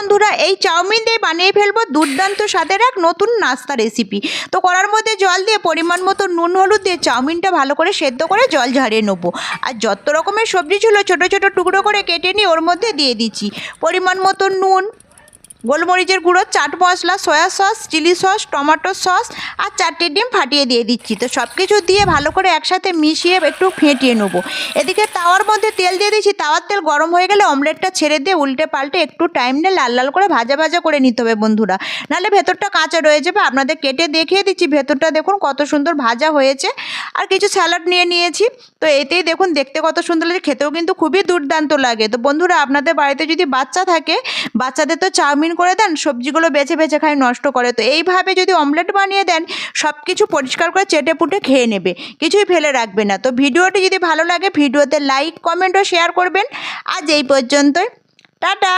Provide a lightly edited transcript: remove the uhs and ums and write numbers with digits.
বন্ধুরা এই চাউমিন দিয়ে বানিয়ে ফেলবো দুর্দান্ত স্বাদের এক নতুন নাস্তা রেসিপি। তো কড়ার মধ্যে জল দিয়ে পরিমাণ মতো নুন হলুদ দিয়ে চাউমিনটা ভালো করে সেদ্ধ করে জল ঝরিয়ে নেবো। আর যত রকমের সবজি ছিল ছোটো ছোটো টুকরো করে কেটে নিয়ে ওর মধ্যে দিয়ে দিচ্ছি পরিমাণ মতো নুন, গোলমরিচের গুঁড়ো, chaat masala, soya sauce, chilli sauce, tomato sauce আর 4টে ডিম ফাটিয়ে দিয়ে দিচ্ছি। তো সব কিছু দিয়ে ভালো করে একসাথে মিশিয়ে একটু ফেটিয়ে নেবো। এদিকে তাওয়ার মধ্যে তেল দিয়ে দিচ্ছি, তাওয়ার তেল গরম হয়ে গেলে অমলেটটা ছেড়ে দিয়ে উল্টে পাল্টে একটু টাইম নিয়ে লাল লাল করে ভাজা ভাজা করে নিতে হবে বন্ধুরা, নাহলে ভেতরটা কাঁচা রয়ে যাবে। আপনাদের কেটে দেখিয়ে দিচ্ছি, ভেতরটা দেখুন কত সুন্দর ভাজা হয়েছে। আর কিছু স্যালাড নিয়ে নিয়েছি, তো এতেই দেখুন দেখতে কত সুন্দর লাগে, খেতেও কিন্তু খুবই দুর্দান্ত লাগে। তো বন্ধুরা আপনাদের বাড়িতে যদি বাচ্চা থাকে, বাচ্চাদের তো চাউমিন করে দেন, সবজিগুলো বেছে বেছে খায়, নষ্ট করে। তো এইভাবে যদি অমলেট বানিয়ে দেন সব কিছু পরিষ্কার করে চেটে পুটে খেয়ে নেবে, কিছুই ফেলে রাখবে না। তো ভিডিওটি যদি ভালো লাগে ভিডিওতে লাইক কমেন্ট ও শেয়ার করবেন। আজ এই পর্যন্তই, টাটা।